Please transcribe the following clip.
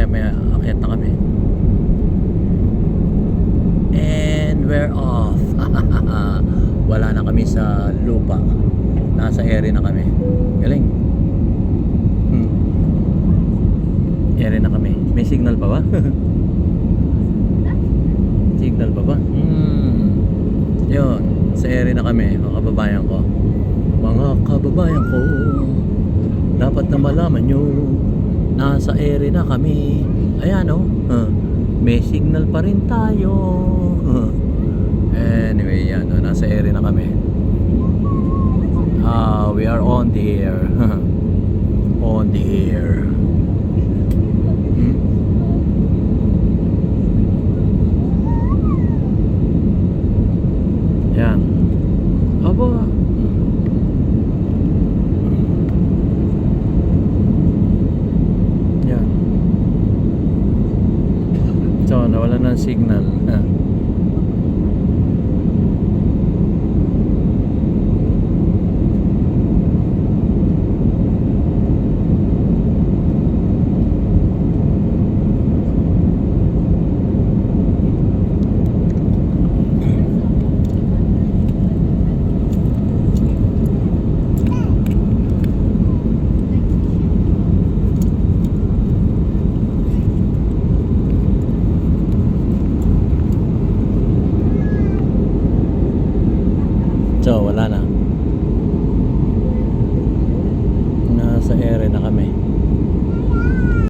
maya akyat na kami. And we're off. Wala na kami sa lupa. Nasa area na kami. Galing. Area na kami. May signal pa ba? Signal pa ba? Yun. Sa area na kami, mga kababayan ko. Mga kababayan ko, dapat na malaman nyo, nasa area na kami. Ayan o, may signal pa rin tayo. Anyway, yan o, nasa area na kami. We are on the air. On the air. Yan. Aba. Yan. So, nawala ng signal.